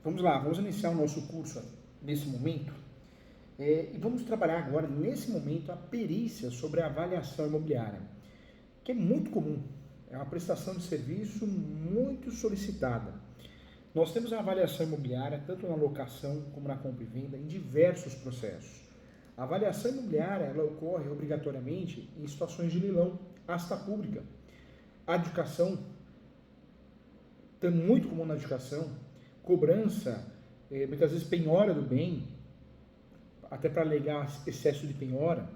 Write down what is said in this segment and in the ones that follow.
Vamos lá, vamos iniciar o nosso curso nesse momento e vamos trabalhar agora, nesse momento, a perícia sobre a avaliação imobiliária, que é muito comum, é uma prestação de serviço muito solicitada. Nós temos a avaliação imobiliária tanto na locação como na compra e venda em diversos processos. A avaliação imobiliária ela ocorre obrigatoriamente em situações de leilão, asta pública. A adjudicação, muito comum na adjudicação, cobrança, muitas vezes penhora do bem, até para alegar excesso de penhora.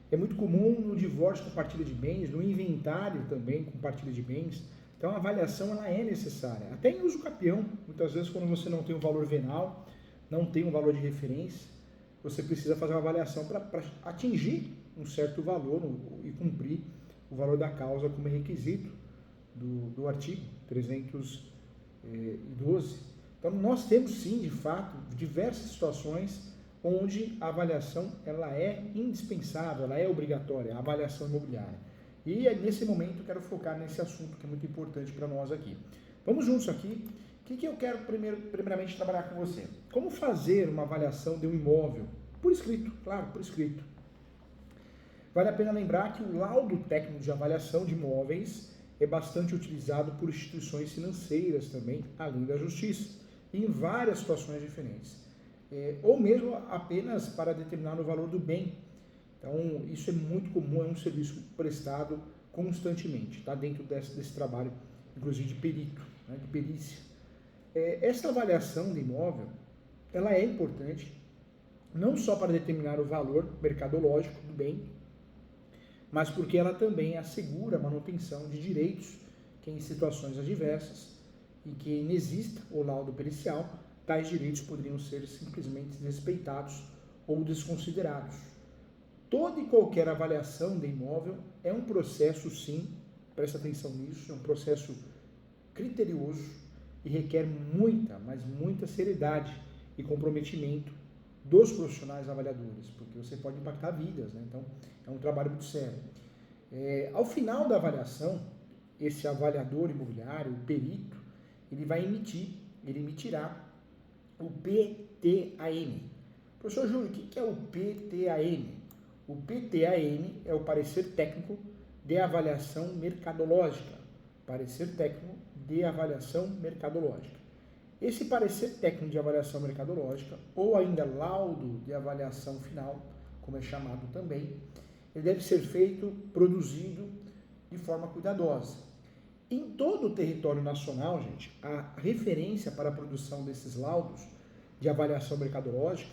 É muito comum no divórcio com partilha de bens, no inventário também com partilha de bens. Então a avaliação ela é necessária. Até em uso capião, muitas vezes quando você não tem um valor venal, não tem um valor de referência, você precisa fazer uma avaliação para atingir um certo valor e cumprir o valor da causa como requisito do artigo 312. Então nós temos sim, de fato, diversas situações onde a avaliação ela é indispensável, ela é obrigatória, a avaliação imobiliária. E nesse momento eu quero focar nesse assunto que é muito importante para nós aqui. Vamos juntos aqui. O que eu quero primeiramente trabalhar com você? Como fazer uma avaliação de um imóvel? Por escrito, claro, por escrito. Vale a pena lembrar que o laudo técnico de avaliação de imóveis é bastante utilizado por instituições financeiras também, além da justiça, em várias situações diferentes. Ou mesmo apenas para determinar o valor do bem. Então, isso é muito comum, é um serviço prestado constantemente, está dentro desse trabalho, inclusive de perito, né, de perícia. Essa avaliação de imóvel, ela é importante, não só para determinar o valor mercadológico do bem, mas porque ela também assegura a manutenção de direitos que em situações adversas e que inexista o laudo pericial, tais direitos poderiam ser simplesmente desrespeitados ou desconsiderados. Toda e qualquer avaliação de imóvel é um processo, sim, presta atenção nisso, é um processo criterioso e requer muita, mas muita seriedade e comprometimento dos profissionais avaliadores, porque você pode impactar vidas, né? Então é um trabalho muito sério. Ao final da avaliação, esse avaliador imobiliário, o perito, ele emitirá o PTAM. Professor Júlio, o que é o PTAM? O PTAM é o parecer técnico de avaliação mercadológica. Parecer técnico de avaliação mercadológica. Esse parecer técnico de avaliação mercadológica, ou ainda laudo de avaliação final, como é chamado também, ele deve ser produzido de forma cuidadosa. Em todo o território nacional, gente, a referência para a produção desses laudos de avaliação mercadológica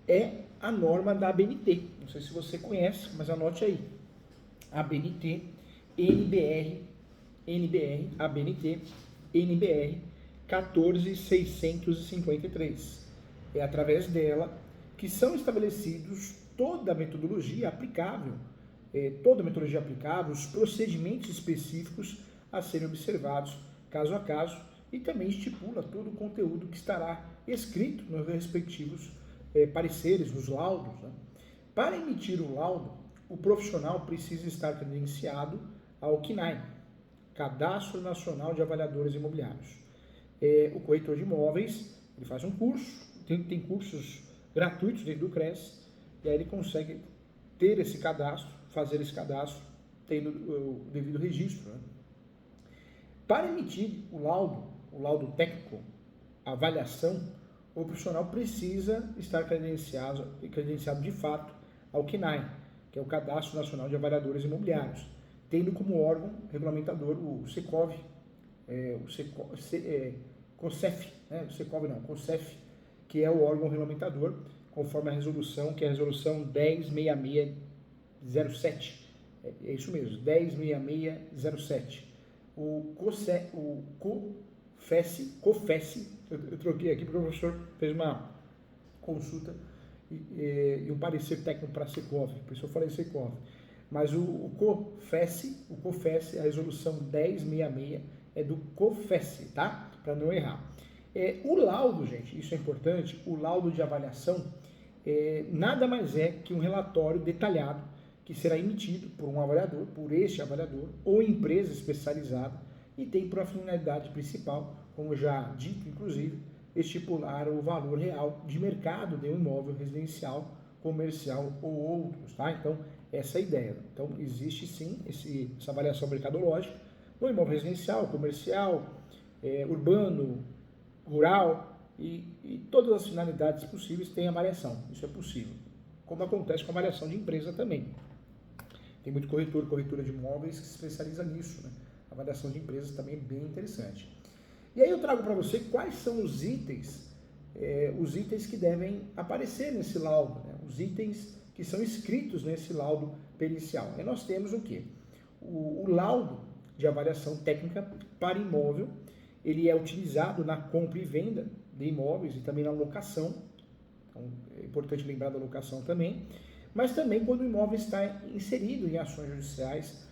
é a norma da ABNT. Não sei se você conhece, mas anote aí. ABNT, ABNT, NBR 14653. É através dela que são estabelecidos toda a metodologia aplicável, os procedimentos específicos a serem observados caso a caso e também estipula todo o conteúdo que estará escrito nos respectivos pareceres, nos laudos. Né? Para emitir o laudo, o profissional precisa estar credenciado ao CNAI, Cadastro Nacional de Avaliadores Imobiliários. O corretor de imóveis, ele faz um curso, tem cursos gratuitos dentro do CRES, e aí ele consegue ter esse cadastro, fazer esse cadastro, tendo o devido registro. Né? Para emitir o laudo técnico, a avaliação, o profissional precisa estar credenciado de fato ao CNAI, que é o Cadastro Nacional de Avaliadores Imobiliários, tendo como órgão regulamentador o Secov, COSEF, né? COSEF, que é o órgão regulamentador, conforme a resolução, que é a resolução 106607. É isso mesmo, 106607. O COFES, eu troquei aqui porque o professor fez uma consulta e um parecer técnico para a Secov, por isso eu falei Secov. Mas o COFES, a resolução 1066 é do COFES, tá? Para não errar. O laudo, gente, isso é importante, o laudo de avaliação nada mais é que um relatório detalhado que será emitido por um avaliador, por este avaliador, ou empresa especializada, e tem por finalidade principal, como já dito, inclusive, estipular o valor real de mercado de um imóvel residencial, comercial ou outros, tá? Então, essa é a ideia. Então, existe sim essa avaliação mercadológica no imóvel residencial, comercial, urbano, rural e todas as finalidades possíveis têm avaliação. Isso é possível. Como acontece com a avaliação de empresa também. Tem muito corretora de imóveis que se especializa nisso, né? A avaliação de empresas também é bem interessante. E aí eu trago para você quais são os itens que devem aparecer nesse laudo, né? Os itens que são escritos nesse laudo pericial. E nós temos o quê? O laudo de avaliação técnica para imóvel, ele é utilizado na compra e venda de imóveis e também na locação. Então, é importante lembrar da locação também. Mas também quando o imóvel está inserido em ações judiciais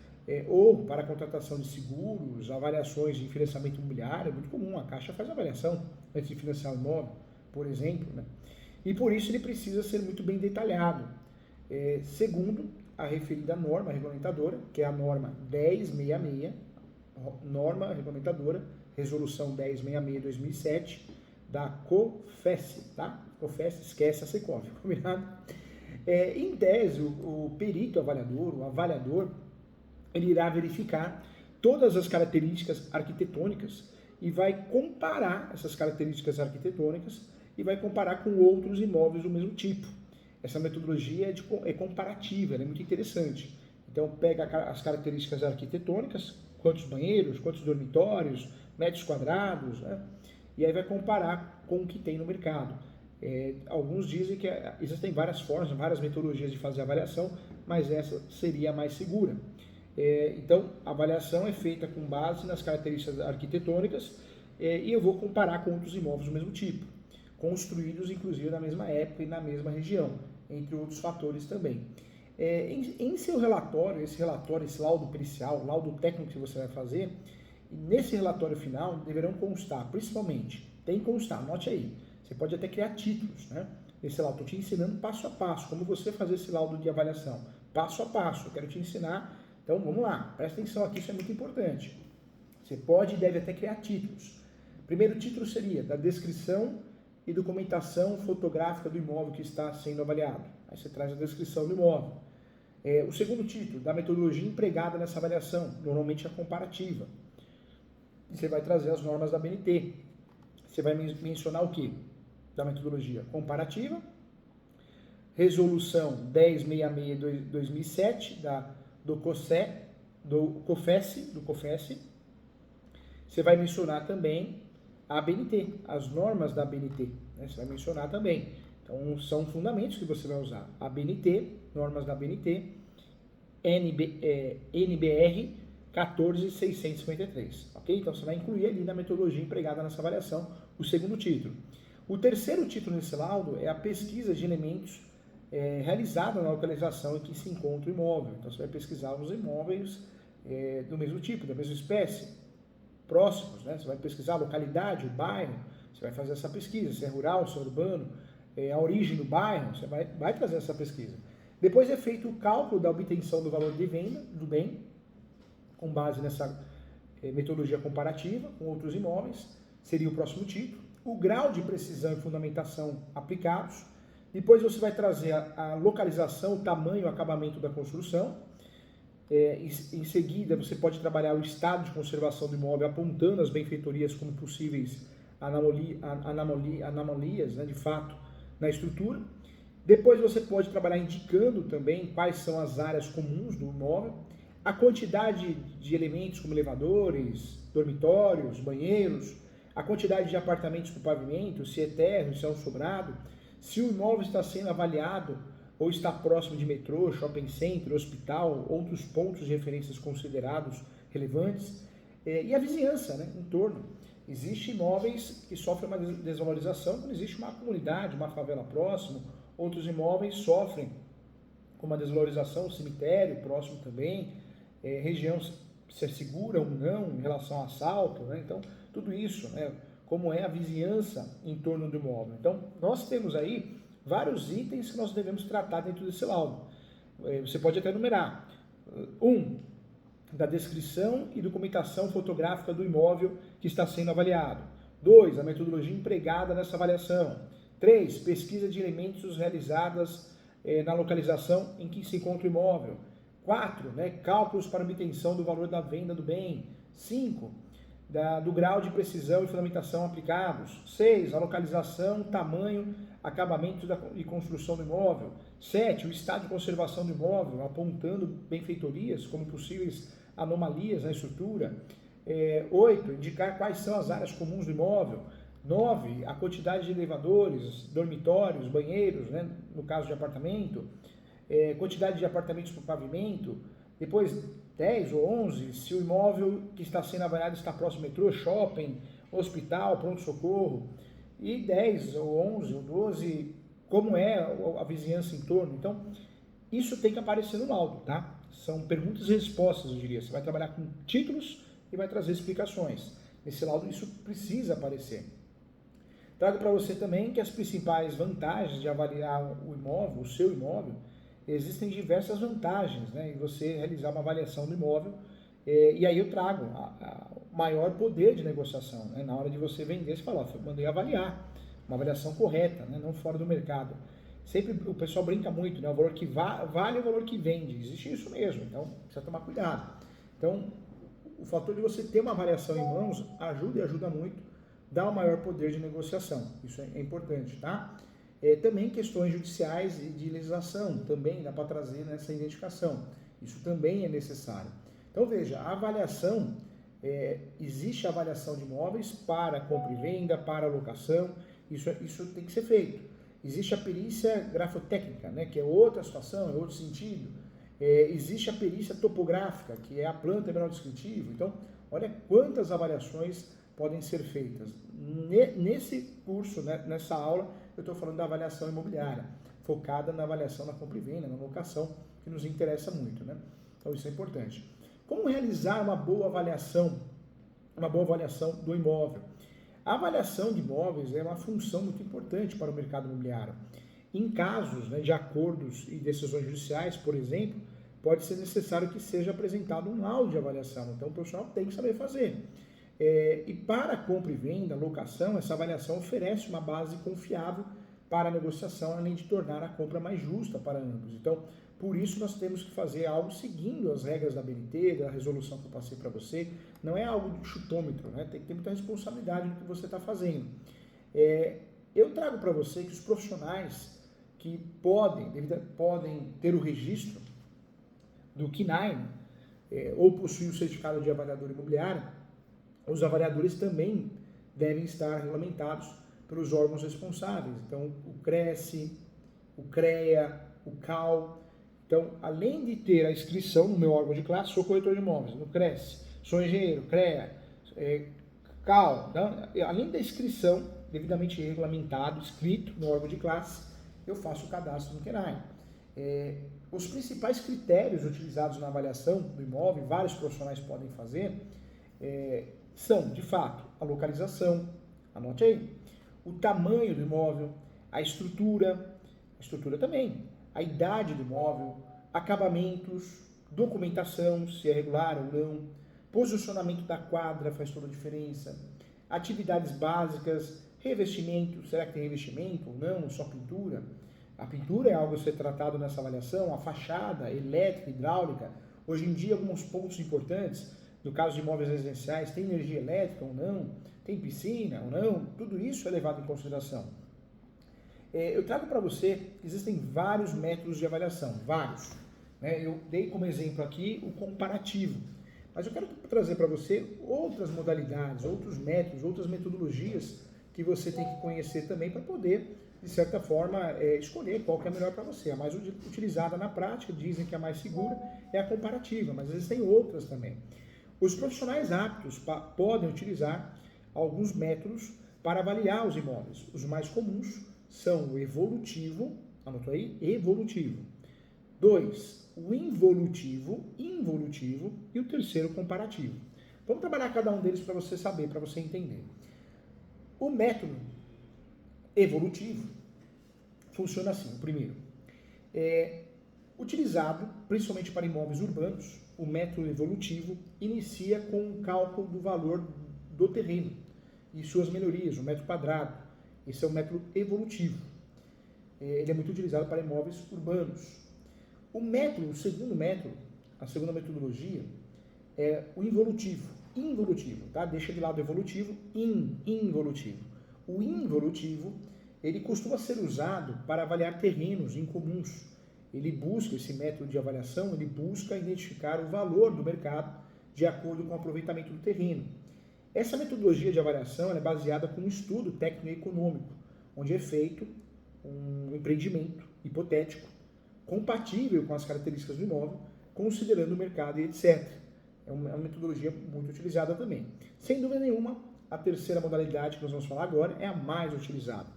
ou para a contratação de seguros, avaliações de financiamento imobiliário, é muito comum, a Caixa faz avaliação antes de financiar o imóvel, por exemplo, né? E por isso ele precisa ser muito bem detalhado, segundo a referida norma regulamentadora, que é a norma 1066, norma regulamentadora, resolução 1066/2007, da COFES, tá? COFES, esquece a Secov, combinado? Em tese, o perito avaliador, o avaliador, ele irá verificar todas as características arquitetônicas e vai comparar essas características arquitetônicas e vai comparar com outros imóveis do mesmo tipo. Essa metodologia é comparativa, ela é muito interessante. Então, pega as características arquitetônicas, quantos banheiros, quantos dormitórios, metros quadrados, né? E aí vai comparar com o que tem no mercado. Alguns dizem que existem várias formas, várias metodologias de fazer avaliação, mas essa seria a mais segura. Então, a avaliação é feita com base nas características arquitetônicas e eu vou comparar com outros imóveis do mesmo tipo, construídos inclusive na mesma época e na mesma região, entre outros fatores também. Em seu relatório, esse laudo pericial, laudo técnico que você vai fazer, nesse relatório final deverão constar, principalmente, tem que constar, anote aí, você pode até criar títulos, né? Esse laudo, estou te ensinando passo a passo, como você fazer esse laudo de avaliação, passo a passo, eu quero te ensinar. Então, vamos lá, presta atenção aqui, isso é muito importante. Você pode e deve até criar títulos. Primeiro título seria da descrição e documentação fotográfica do imóvel que está sendo avaliado. Aí você traz a descrição do imóvel. O segundo título, da metodologia empregada nessa avaliação, normalmente a comparativa. Você vai trazer as normas da BNT. Você vai mencionar o quê? Da metodologia comparativa, resolução 1066/2007 do COFES. Você vai mencionar também a BNT, as normas da BNT, né? Você vai mencionar também. Então, são fundamentos que você vai usar. A BNT, normas da BNT, NBR 14653, ok? Então, você vai incluir ali na metodologia empregada nessa avaliação o segundo título. O terceiro título nesse laudo é a pesquisa de elementos realizada na localização em que se encontra o imóvel. Então, você vai pesquisar os imóveis do mesmo tipo, da mesma espécie, próximos, né? Você vai pesquisar a localidade, o bairro, você vai fazer essa pesquisa, se é rural, se é urbano, a origem do bairro, você vai trazer essa pesquisa. Depois é feito o cálculo da obtenção do valor de venda do bem, com base nessa metodologia comparativa com outros imóveis, seria o próximo título. O grau de precisão e fundamentação aplicados. Depois você vai trazer a localização, o tamanho, o acabamento da construção. Em seguida, você pode trabalhar o estado de conservação do imóvel, apontando as benfeitorias como possíveis anomalias, né, de fato, na estrutura. Depois você pode trabalhar indicando também quais são as áreas comuns do imóvel, a quantidade de elementos como elevadores, dormitórios, banheiros, a quantidade de apartamentos com pavimento, se é térreo, se é um sobrado, se o imóvel está sendo avaliado ou está próximo de metrô, shopping center, hospital, outros pontos de referências considerados relevantes, e a vizinhança, né, em torno. Existem imóveis que sofrem uma desvalorização quando existe uma comunidade, uma favela próximo, outros imóveis sofrem com uma desvalorização, cemitério próximo também, região se é segura ou não em relação ao assalto, né? Então, tudo isso, né, como é a vizinhança em torno do imóvel. Então, nós temos aí vários itens que nós devemos tratar dentro desse laudo. Você pode até numerar. Da descrição e documentação fotográfica do imóvel que está sendo avaliado. 2. A metodologia empregada nessa avaliação. 3. Pesquisa de elementos realizadas na localização em que se encontra o imóvel. 4. Cálculos para obtenção do valor da venda do bem. 5. Do grau de precisão e fundamentação aplicados. 6. A localização, tamanho, acabamento e construção do imóvel. 7. O estado de conservação do imóvel, apontando benfeitorias como possíveis anomalias na estrutura. 8. Indicar quais são as áreas comuns do imóvel. 9. A quantidade de elevadores, dormitórios, banheiros, no caso de apartamento. Quantidade de apartamentos por pavimento. Depois, 10 ou 11, se o imóvel que está sendo avaliado está próximo ao metrô, shopping, hospital, pronto-socorro. E 10 ou 11 ou 12, como é a vizinhança em torno. Então, isso tem que aparecer no laudo, tá? São perguntas e respostas, eu diria. Você vai trabalhar com títulos e vai trazer explicações. Nesse laudo, isso precisa aparecer. Trago para você também que as principais vantagens de avaliar o imóvel, o seu imóvel, existem diversas vantagens, em você realizar uma avaliação do imóvel, e aí eu trago o maior poder de negociação. Na hora de você vender, você fala, mandei avaliar, uma avaliação correta, não fora do mercado. Sempre o pessoal brinca muito, o valor que vale é o valor que vende, existe isso mesmo, então precisa tomar cuidado. Então, o fator de você ter uma avaliação em mãos ajuda e ajuda muito, dá um maior poder de negociação, isso é importante, tá? Também questões judiciais e de legislação, também dá para trazer nessa identificação. Isso também é necessário. Então, veja, a avaliação, existe a avaliação de imóveis para compra e venda, para locação, isso tem que ser feito. Existe a perícia grafotécnica, que é outra situação, é outro sentido. Existe a perícia topográfica, que é a planta e menor descritivo. Então, olha quantas avaliações podem ser feitas. Nesse curso, nessa aula, eu estou falando da avaliação imobiliária, focada na avaliação da compra e venda, na locação, que nos interessa muito, Então isso é importante. Como realizar uma boa avaliação do imóvel? A avaliação de imóveis é uma função muito importante para o mercado imobiliário. Em casos de acordos e decisões judiciais, por exemplo, pode ser necessário que seja apresentado um laudo de avaliação, então o profissional tem que saber fazer. E para a compra e venda, locação, essa avaliação oferece uma base confiável para a negociação, além de tornar a compra mais justa para ambos. Então, por isso nós temos que fazer algo seguindo as regras da BNT, da resolução que eu passei para você. Não é algo de chutômetro, Tem que ter muita responsabilidade no que você está fazendo. Eu trago para você que os profissionais que podem ter o registro do CNAE, ou possuir o certificado de avaliador imobiliário, os avaliadores também devem estar regulamentados pelos órgãos responsáveis. Então, o CRECE, o CREA, o CAL. Então, além de ter a inscrição no meu órgão de classe, sou corretor de imóveis, no CRECE, sou engenheiro, CREA, CAL. Então, além da inscrição, devidamente regulamentado, escrito no órgão de classe, eu faço o cadastro no CNAE. Os principais critérios utilizados na avaliação do imóvel, vários profissionais podem fazer, são, de fato, a localização, anote aí, o tamanho do imóvel, a estrutura também, a idade do imóvel, acabamentos, documentação, se é regular ou não, posicionamento da quadra faz toda a diferença, atividades básicas, revestimento, será que tem revestimento ou não, só pintura? A pintura é algo a ser tratado nessa avaliação, a fachada, elétrica, hidráulica. Hoje em dia, alguns pontos importantes, no caso de imóveis residenciais, tem energia elétrica ou não, tem piscina ou não, tudo isso é levado em consideração. Eu trago para você que existem vários métodos de avaliação, vários. Eu dei como exemplo aqui o comparativo, mas eu quero trazer para você outras modalidades, outros métodos, outras metodologias que você tem que conhecer também para poder, de certa forma, escolher qual que é a melhor para você. A mais utilizada na prática, dizem que a mais segura é a comparativa, mas existem outras também. Os profissionais aptos podem utilizar alguns métodos para avaliar os imóveis. Os mais comuns são o evolutivo, anotou aí? Evolutivo. 2, o involutivo e o terceiro, o comparativo. Vamos trabalhar cada um deles para você saber, para você entender. O método evolutivo funciona assim. O primeiro, utilizado principalmente para imóveis urbanos, o método evolutivo inicia com o cálculo do valor do terreno. e suas melhorias, o metro quadrado. Esse é o método evolutivo. Ele é muito utilizado para imóveis urbanos. O segundo método, a segunda metodologia, é o involutivo. Involutivo, tá? Deixa de lado evolutivo, involutivo. O involutivo, ele costuma ser usado para avaliar terrenos incomuns. Ele busca, esse método de avaliação, ele busca identificar o valor do mercado de acordo com o aproveitamento do terreno. Essa metodologia de avaliação é baseada com um estudo técnico-econômico, onde é feito um empreendimento hipotético, compatível com as características do imóvel, considerando o mercado e etc. É uma metodologia muito utilizada também. Sem dúvida nenhuma, a terceira modalidade que nós vamos falar agora é a mais utilizada,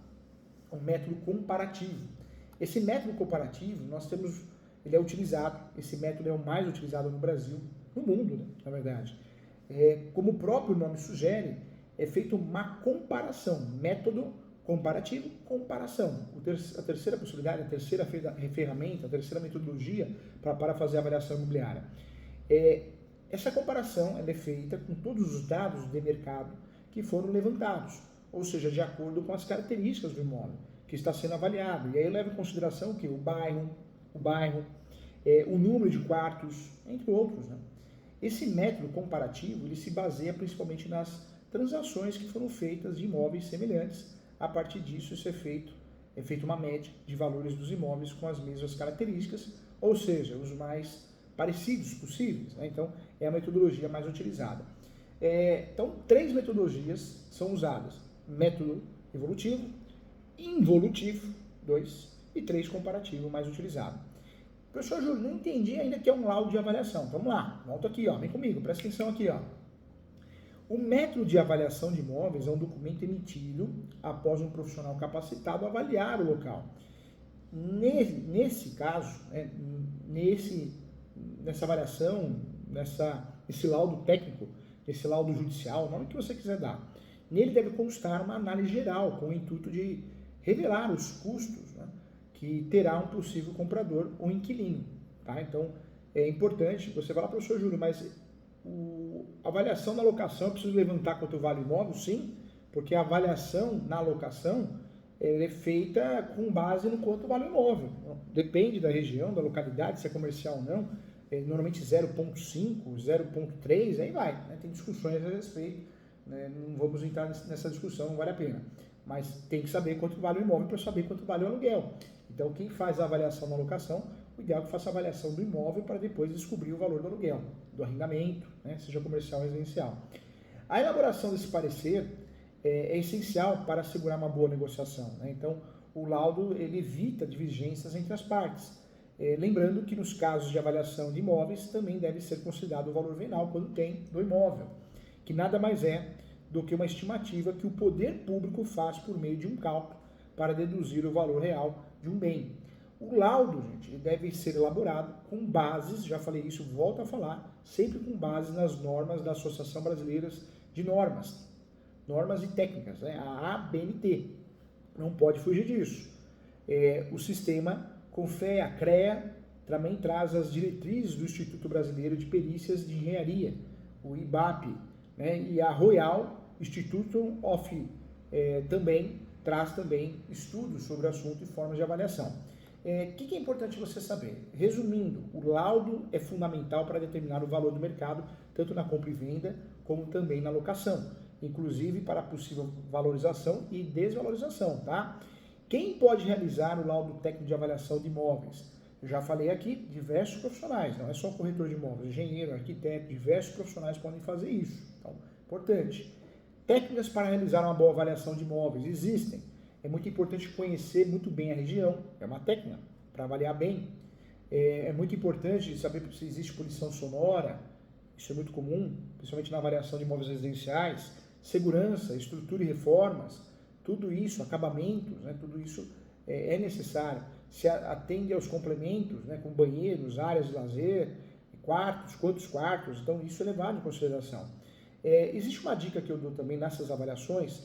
o método comparativo. Esse método comparativo, ele é utilizado, esse método é o mais utilizado no Brasil, no mundo, né, na verdade. Como o próprio nome sugere, é feita uma comparação, método comparativo, comparação. A terceira possibilidade, a terceira ferramenta, a terceira metodologia para fazer a avaliação imobiliária. Essa comparação é feita com todos os dados de mercado que foram levantados, ou seja, de acordo com as características do imóvel que está sendo avaliado. E aí eu levo em consideração que o bairro, o número de quartos, entre outros, né? Esse método comparativo, ele se baseia principalmente nas transações que foram feitas de imóveis semelhantes. A partir disso, é feita uma média de valores dos imóveis com as mesmas características, ou seja, os mais parecidos possíveis, né? Então, é a metodologia mais utilizada. Então, 3 metodologias são usadas: método evolutivo, involutivo, 2, e 3 comparativo, mais utilizado. Professor Júlio, não entendi ainda que é um laudo de avaliação. Vamos lá, volta aqui, ó, vem comigo, presta atenção aqui, ó. O método de avaliação de imóveis é um documento emitido após um profissional capacitado avaliar o local. Nesse caso, nessa avaliação, esse laudo técnico, esse laudo judicial, o nome que você quiser dar, nele deve constar uma análise geral com o intuito de revelar os custos, né, que terá um possível comprador ou inquilino. Tá? Então, é importante, você falar, professor Júlio, mas a avaliação na locação, eu preciso levantar quanto vale o imóvel? Sim, porque a avaliação na locação é feita com base no quanto vale o imóvel. Depende da região, da localidade, se é comercial ou não, normalmente 0,5, 0,3, aí vai. Né? Tem discussões a respeito, né? Não vamos entrar nessa discussão, não vale a pena. Mas tem que saber quanto vale o imóvel para saber quanto vale o aluguel. Então, quem faz a avaliação na locação, o ideal é que faça a avaliação do imóvel para depois descobrir o valor do aluguel, do arrendamento, né, seja comercial ou residencial. A elaboração desse parecer é essencial para assegurar uma boa negociação. Né? Então, o laudo ele evita divergências entre as partes. Lembrando que nos casos de avaliação de imóveis também deve ser considerado o valor venal quando tem do imóvel, que nada mais é do que uma estimativa que o poder público faz por meio de um cálculo para deduzir o valor real de um bem. O laudo, gente, ele deve ser elaborado com bases, já falei isso, volto a falar, sempre com base nas normas da Associação Brasileira de Normas e Técnicas, né? A ABNT. Não pode fugir disso. O sistema CONFEA, a CREA, também traz as diretrizes do Instituto Brasileiro de Perícias de Engenharia, o IBAP, né? E a Royal Institute of também traz estudos sobre o assunto e formas de avaliação. O que é importante você saber? Resumindo, o laudo é fundamental para determinar o valor do mercado, tanto na compra e venda, como também na locação, inclusive para possível valorização e desvalorização, tá? Quem pode realizar o laudo técnico de avaliação de imóveis? Eu já falei aqui, diversos profissionais, não é só o corretor de imóveis, engenheiro, arquiteto, diversos profissionais podem fazer isso. Então, importante. Técnicas para realizar uma boa avaliação de imóveis existem. É muito importante conhecer muito bem a região, é uma técnica para avaliar bem. É muito importante saber se existe poluição sonora, isso é muito comum, principalmente na avaliação de imóveis residenciais, segurança, estrutura e reformas, tudo isso, acabamentos, né, tudo isso é necessário. Se atende aos complementos, né, com banheiros, áreas de lazer, quartos, quantos quartos, então isso é levado em consideração. Existe uma dica que eu dou também nessas avaliações: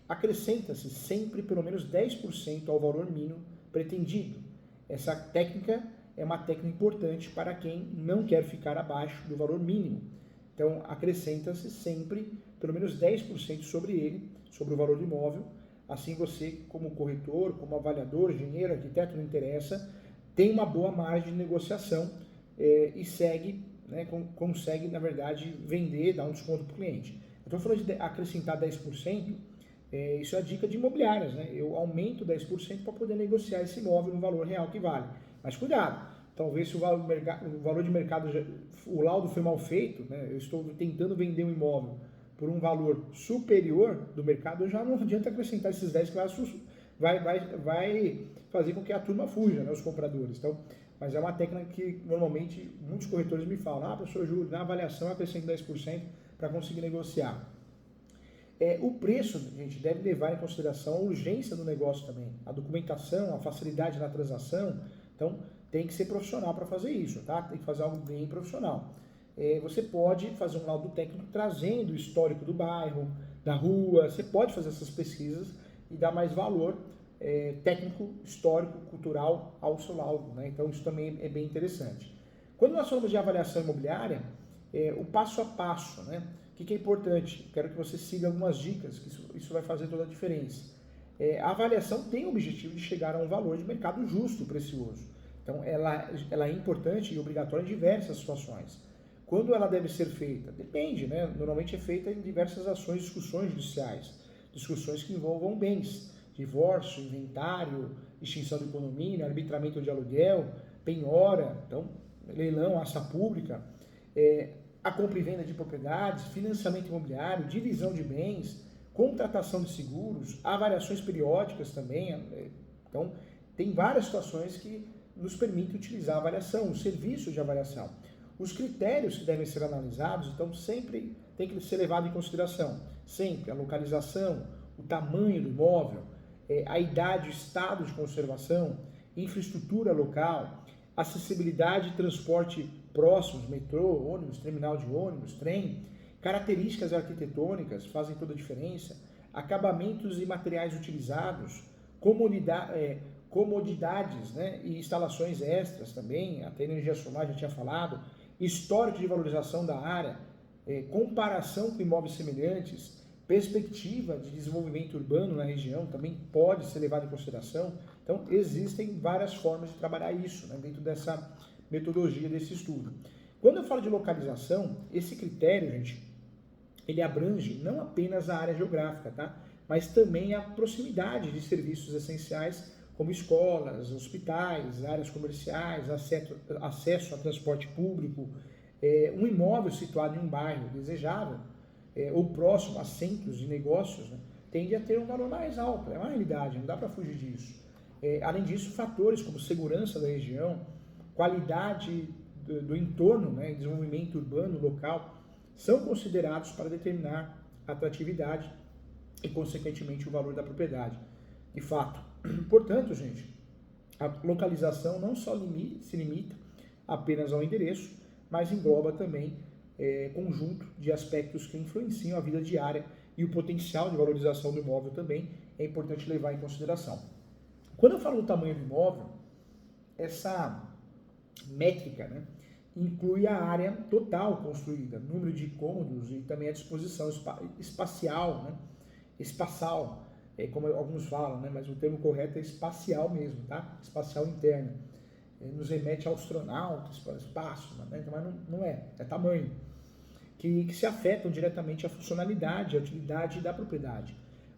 acrescenta-se sempre pelo menos 10% ao valor mínimo pretendido. Essa técnica é uma técnica importante para quem não quer ficar abaixo do valor mínimo. Então, acrescenta-se sempre pelo menos 10% sobre ele, sobre o valor do imóvel. Assim você, como corretor, como avaliador, engenheiro, arquiteto, não interessa, tem uma boa margem de negociação e segue, né, consegue, na verdade, vender, dar um desconto para o cliente. Eu estou falando de acrescentar 10%, isso é a dica de imobiliárias, né? Eu aumento 10% para poder negociar esse imóvel no valor real que vale. Mas cuidado, talvez se o valor de mercado, o laudo foi mal feito, né? Eu estou tentando vender um imóvel por um valor superior do mercado, já não adianta acrescentar esses 10 que vai fazer com que a turma fuja, né, os compradores. Então, mas é uma técnica que normalmente muitos corretores me falam, professor Júlio, na avaliação eu acrescento 10% para conseguir negociar. O preço, gente, deve levar em consideração a urgência do negócio também, a documentação, a facilidade na transação. Então, tem que ser profissional para fazer isso, tá? Tem que fazer algo bem profissional. Você pode fazer um laudo técnico trazendo o histórico do bairro, da rua, você pode fazer essas pesquisas e dar mais valor técnico, histórico, cultural ao seu laudo, né? Então isso também é bem interessante. Quando nós falamos de avaliação imobiliária, o passo a passo, né? O que é importante? Quero que você siga algumas dicas, que isso vai fazer toda a diferença. A avaliação tem o objetivo de chegar a um valor de mercado justo, precioso. Então ela é importante e obrigatória em diversas situações. Quando ela deve ser feita? Depende, né? Normalmente é feita em diversas ações, discussões judiciais, discussões que envolvam bens, divórcio, inventário, extinção do condomínio, arbitramento de aluguel, penhora, então, leilão, ação pública, a compra e venda de propriedades, financiamento imobiliário, divisão de bens, contratação de seguros, avaliações periódicas também. Então, tem várias situações que nos permitem utilizar a avaliação, o serviço de avaliação. Os critérios que devem ser analisados, então, sempre tem que ser levado em consideração. Sempre a localização, o tamanho do imóvel, a idade, o estado de conservação, infraestrutura local, acessibilidade e transporte próximos, metrô, ônibus, terminal de ônibus, trem, características arquitetônicas fazem toda a diferença, acabamentos e materiais utilizados, comodidades, né, e instalações extras também, até energia solar já tinha falado, histórico de valorização da área, comparação com imóveis semelhantes, perspectiva de desenvolvimento urbano na região também pode ser levado em consideração. Então, existem várias formas de trabalhar isso, né, dentro dessa metodologia desse estudo. Quando eu falo de localização, esse critério, gente, ele abrange não apenas a área geográfica, tá? Mas também a proximidade de serviços essenciais como escolas, hospitais, áreas comerciais, acesso a transporte público, um imóvel situado em um bairro desejável, ou próximo a centros de negócios, né, tende a ter um valor mais alto, é uma realidade, não dá para fugir disso. Além disso, fatores como segurança da região, qualidade do entorno, né, desenvolvimento urbano local, são considerados para determinar a atratividade e, consequentemente, o valor da propriedade. De fato. Portanto, gente, a localização não só se limita apenas ao endereço, mas engloba também conjunto de aspectos que influenciam a vida diária e o potencial de valorização do imóvel também é importante levar em consideração. Quando eu falo do tamanho do imóvel, essa métrica, né, inclui a área total construída, número de cômodos e também a disposição espacial, né, espaçal, como alguns falam, né, mas o termo correto é espacial mesmo, tá? Espacial interna. Nos remete ao astronauta, espaço, né? Mas não é tamanho. Que se afetam diretamente à funcionalidade, à utilidade da propriedade.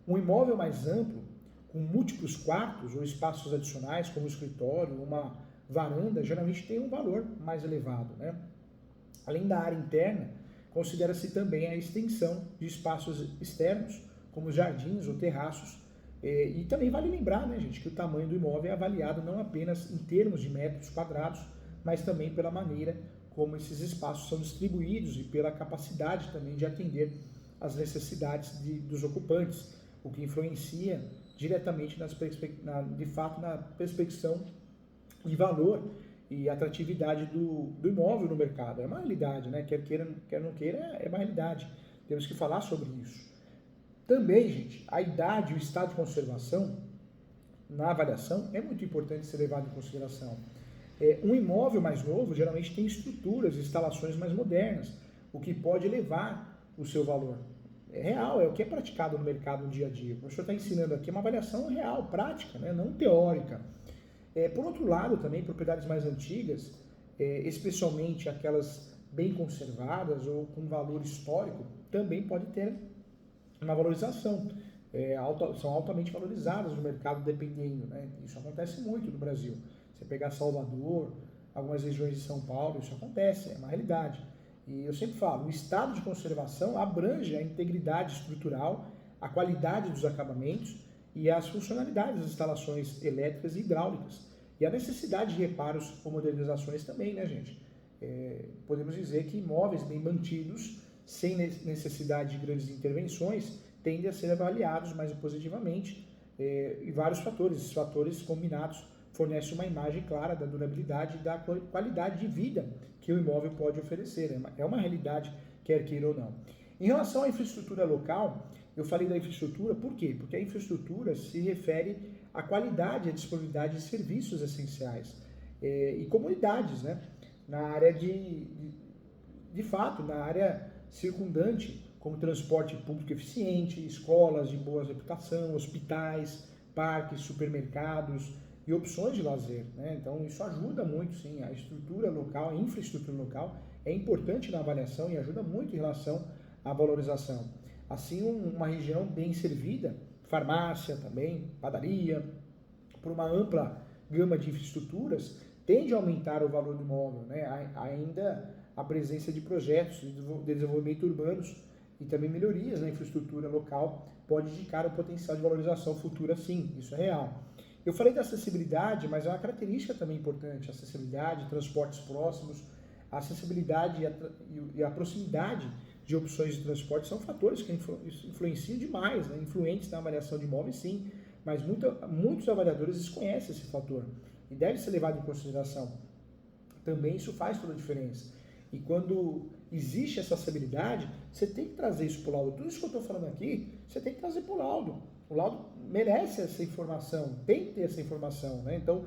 Um imóvel mais amplo, com múltiplos quartos ou espaços adicionais, como um escritório, uma varanda, geralmente tem um valor mais elevado, né? Além da área interna, considera-se também a extensão de espaços externos, como jardins ou terraços. E também vale lembrar, né, gente, que o tamanho do imóvel é avaliado não apenas em termos de metros quadrados, mas também pela maneira como esses espaços são distribuídos e pela capacidade também de atender às necessidades dos ocupantes, o que influencia diretamente de fato na perspecção de valor e atratividade do imóvel no mercado. É uma realidade, né? Quer queira, quer não queira, é uma realidade. Temos que falar sobre isso. Também, gente, a idade e o estado de conservação na avaliação é muito importante ser levado em consideração. Um imóvel mais novo geralmente tem estruturas e instalações mais modernas, o que pode elevar o seu valor. É real, é o que é praticado no mercado no dia a dia. O professor está ensinando aqui uma avaliação real, prática, né? Não teórica. Por outro lado, também, propriedades mais antigas, especialmente aquelas bem conservadas ou com valor histórico, também pode ter uma valorização. São altamente valorizadas no mercado dependendo, né? Isso acontece muito no Brasil. Você pegar Salvador, algumas regiões de São Paulo, isso acontece, é uma realidade. E eu sempre falo, o estado de conservação abrange a integridade estrutural, a qualidade dos acabamentos e as funcionalidades das instalações elétricas e hidráulicas. E a necessidade de reparos ou modernizações também, né, gente? Podemos dizer que imóveis bem mantidos, sem necessidade de grandes intervenções, tendem a ser avaliados mais positivamente, e vários fatores. Esses fatores combinados fornecem uma imagem clara da durabilidade e da qualidade de vida que o imóvel pode oferecer. É uma realidade, quer queira ou não. Em relação à infraestrutura local, eu falei da infraestrutura, por quê? Porque a infraestrutura se refere à qualidade e à disponibilidade de serviços essenciais e comunidades, né? Na área de fato, na área circundante, como transporte público eficiente, escolas de boa reputação, hospitais, parques, supermercados e opções de lazer, né? Então isso ajuda muito, sim, a estrutura local, a infraestrutura local é importante na avaliação e ajuda muito em relação à valorização. Assim, uma região bem servida, farmácia também, padaria, por uma ampla gama de infraestruturas, tende a aumentar o valor do imóvel, né? Ainda a presença de projetos de desenvolvimento urbanos e também melhorias na infraestrutura local pode indicar o potencial de valorização futura, sim, isso é real. Eu falei da acessibilidade, mas é uma característica também importante, acessibilidade, transportes próximos, a acessibilidade e a proximidade de opções de transporte são fatores que influenciam demais, né? Influentes na avaliação de imóveis, sim, mas muitos avaliadores desconhecem esse fator e deve ser levado em consideração. Também isso faz toda a diferença. E quando existe essa acessibilidade, você tem que trazer isso para o laudo. Tudo isso que eu estou falando aqui, você tem que trazer para o laudo. O laudo merece essa informação, tem que ter essa informação, né? Então,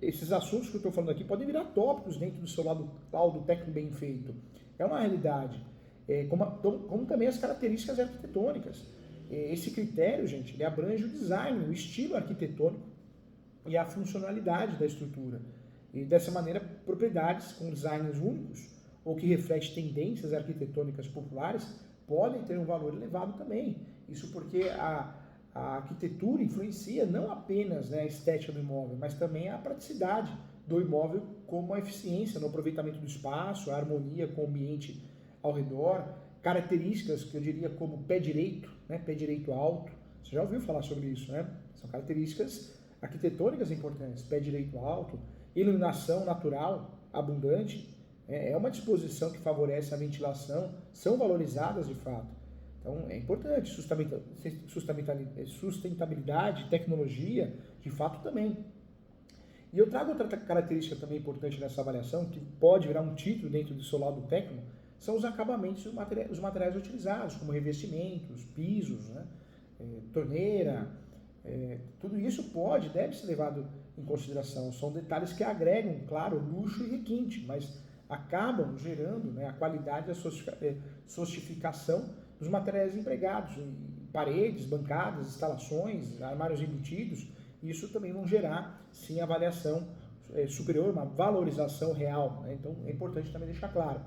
esses assuntos que eu estou falando aqui podem virar tópicos dentro do seu laudo técnico bem feito. É uma realidade. Como também as características arquitetônicas. Esse critério, gente, ele abrange o design, o estilo arquitetônico e a funcionalidade da estrutura. E dessa maneira, propriedades com designs únicos ou que refletem tendências arquitetônicas populares podem ter um valor elevado também. Isso porque a arquitetura influencia não apenas, né, a estética do imóvel, mas também a praticidade do imóvel, como a eficiência no aproveitamento do espaço, a harmonia com o ambiente ao redor, características que eu diria como pé direito, né, pé direito alto. Você já ouviu falar sobre isso, né? São características arquitetônicas importantes, pé direito alto, iluminação natural abundante, é uma disposição que favorece a ventilação, são valorizadas de fato. Então é importante, sustentabilidade, tecnologia, de fato também. E eu trago outra característica também importante nessa avaliação, que pode virar um título dentro do seu laudo técnico, são os acabamentos e os materiais utilizados, como revestimentos, pisos, né? Torneira, tudo isso deve ser levado em consideração. São detalhes que agregam, claro, luxo e requinte, mas acabam gerando, né, a qualidade e a sofisticação dos materiais empregados, em paredes, bancadas, instalações, armários embutidos. Isso também vão gerar, sim, avaliação superior, uma valorização real, né? Então é importante também deixar claro.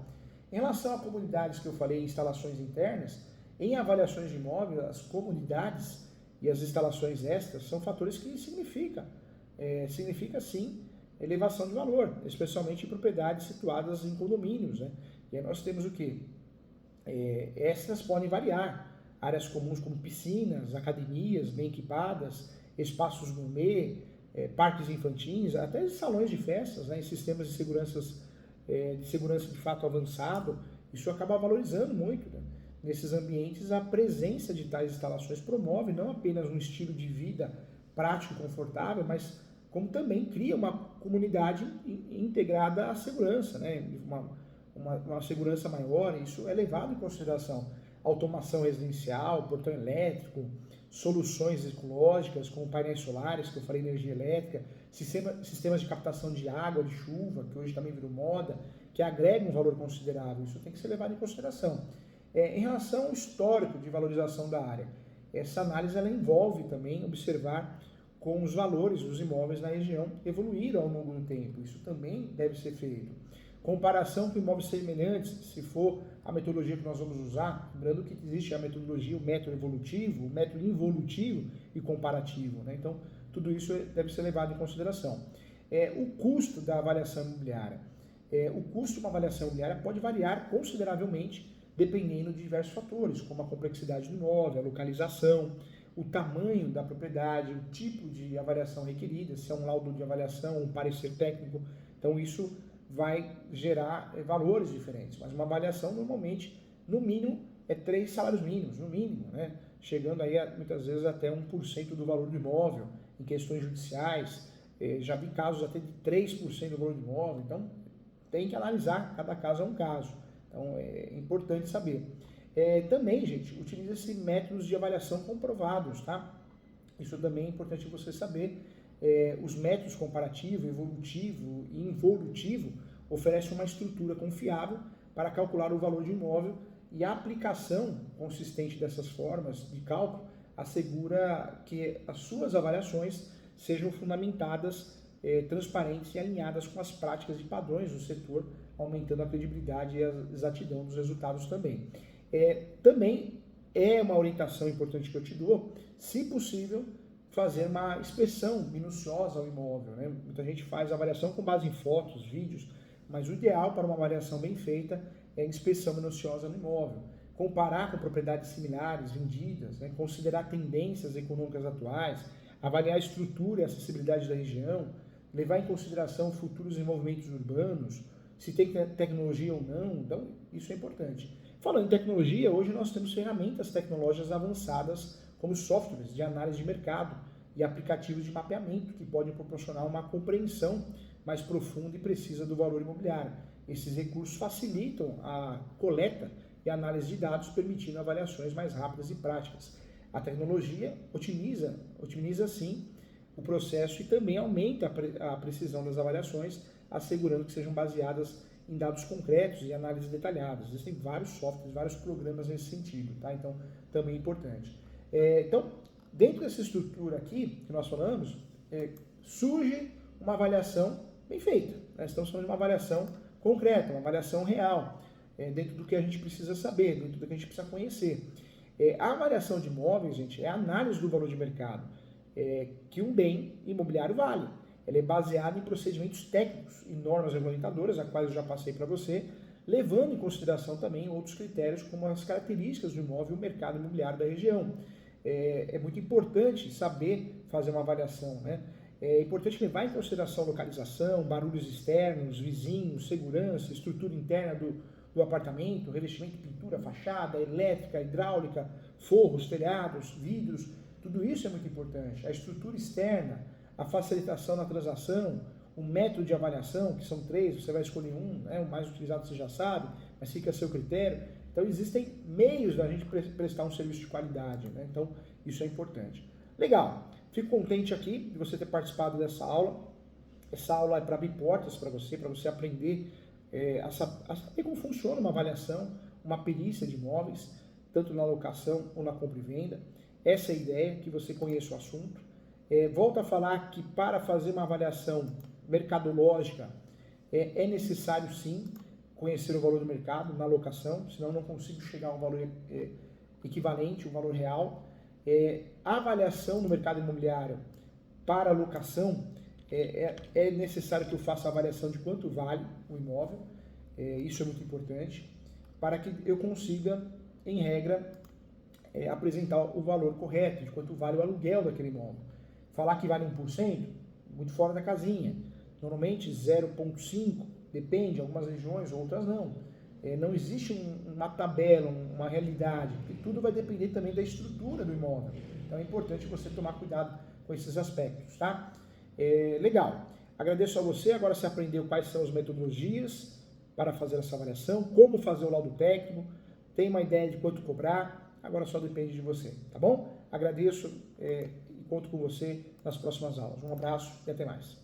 Em relação a comunidades que eu falei, instalações internas, em avaliações de imóvel, as comunidades e as instalações extras são fatores que significa sim elevação de valor, especialmente em propriedades situadas em condomínios, né? E aí nós temos o quê? Extras podem variar, áreas comuns como piscinas, academias bem equipadas, espaços gourmet, parques infantis, até salões de festas, né? E sistemas de segurança de fato avançado. Isso acaba valorizando muito, né? Nesses ambientes, a presença de tais instalações promove não apenas um estilo de vida prático e confortável, mas como também cria uma comunidade integrada à segurança, né? Uma segurança maior. Isso é levado em consideração. Automação residencial, portão elétrico, soluções ecológicas como painéis solares, que eu falei, energia elétrica, sistemas de captação de água, de chuva, que hoje também virou moda, que agregam um valor considerável. Isso tem que ser levado em consideração. Em relação ao histórico de valorização da área, essa análise ela envolve também observar como os valores dos imóveis na região evoluíram ao longo do tempo. Isso também deve ser feito. Comparação com imóveis semelhantes, se for a metodologia que nós vamos usar, lembrando que existe a metodologia, o método evolutivo, o método involutivo e comparativo, né? Então, tudo isso deve ser levado em consideração. O custo da avaliação imobiliária. O custo de uma avaliação imobiliária pode variar consideravelmente dependendo de diversos fatores, como a complexidade do imóvel, a localização, o tamanho da propriedade, o tipo de avaliação requerida, se é um laudo de avaliação, um parecer técnico. Então, isso vai gerar valores diferentes. Mas uma avaliação, normalmente, no mínimo, é 3 salários mínimos, no mínimo, né? Chegando aí, muitas vezes, até 1% do valor do imóvel, em questões judiciais. Já vi casos até de 3% do valor do imóvel. Então, tem que analisar, cada caso é um caso. Então, é importante saber. Também, gente, utiliza-se métodos de avaliação comprovados, tá? Isso também é importante você saber. Os métodos comparativo, evolutivo e involutivo oferecem uma estrutura confiável para calcular o valor de imóvel e a aplicação consistente dessas formas de cálculo assegura que as suas avaliações sejam fundamentadas, transparentes e alinhadas com as práticas e padrões do setor, aumentando a credibilidade e a exatidão dos resultados também. Também é uma orientação importante que eu te dou, se possível, fazer uma inspeção minuciosa ao imóvel, né? Muita gente faz avaliação com base em fotos, vídeos, mas o ideal para uma avaliação bem feita é a inspeção minuciosa no imóvel. Comparar com propriedades similares, vendidas, né? Considerar tendências econômicas atuais, avaliar a estrutura e a acessibilidade da região, levar em consideração futuros desenvolvimentos urbanos, se tem tecnologia ou não, então isso é importante. Falando em tecnologia, hoje nós temos ferramentas tecnológicas avançadas como softwares de análise de mercado e aplicativos de mapeamento que podem proporcionar uma compreensão mais profunda e precisa do valor imobiliário. Esses recursos facilitam a coleta e análise de dados, permitindo avaliações mais rápidas e práticas. A tecnologia otimiza sim o processo e também aumenta a precisão das avaliações, assegurando que sejam baseadas em dados concretos e análises detalhadas. Existem vários softwares, vários programas nesse sentido, tá? Então, também é importante. Então, dentro dessa estrutura aqui que nós falamos, surge uma avaliação bem feita, né? Estamos falando de uma avaliação concreta, uma avaliação real, dentro do que a gente precisa saber, dentro do que a gente precisa conhecer. A avaliação de imóveis, gente, é a análise do valor de mercado que um bem imobiliário vale. Ela é baseada em procedimentos técnicos e normas regulamentadoras, a quais eu já passei para você, levando em consideração também outros critérios, como as características do imóvel e o mercado imobiliário da região. É muito importante saber fazer uma avaliação, né? É importante levar em consideração localização, barulhos externos, vizinhos, segurança, estrutura interna do apartamento, revestimento, pintura, fachada, elétrica, hidráulica, forros, telhados, vidros, tudo isso é muito importante. A estrutura externa, a facilitação na transação, o método de avaliação, que são 3, você vai escolher um, né? O mais utilizado você já sabe, mas fica a seu critério. Então, existem meios da gente prestar um serviço de qualidade, né? Então, isso é importante. Legal, fico contente aqui de você ter participado dessa aula. Essa aula é para abrir portas para você aprender a saber como funciona uma avaliação, uma perícia de imóveis, tanto na locação ou na compra e venda. Essa é a ideia, que você conheça o assunto. Volto a falar que para fazer uma avaliação mercadológica é necessário sim conhecer o valor do mercado na locação, senão eu não consigo chegar a um valor equivalente, um valor real. A avaliação no mercado imobiliário para a locação, é necessário que eu faça a avaliação de quanto vale o imóvel, isso é muito importante, para que eu consiga, em regra, apresentar o valor correto, de quanto vale o aluguel daquele imóvel. Falar que vale 1%, muito fora da casinha. Normalmente 0,5%, depende, algumas regiões, outras não. Não existe uma tabela, uma realidade, e tudo vai depender também da estrutura do imóvel. Então é importante você tomar cuidado com esses aspectos, tá? Legal. Agradeço a você, agora você aprendeu quais são as metodologias para fazer essa avaliação, como fazer o laudo técnico, tem uma ideia de quanto cobrar, agora só depende de você, tá bom? Agradeço e conto com você nas próximas aulas. Um abraço e até mais.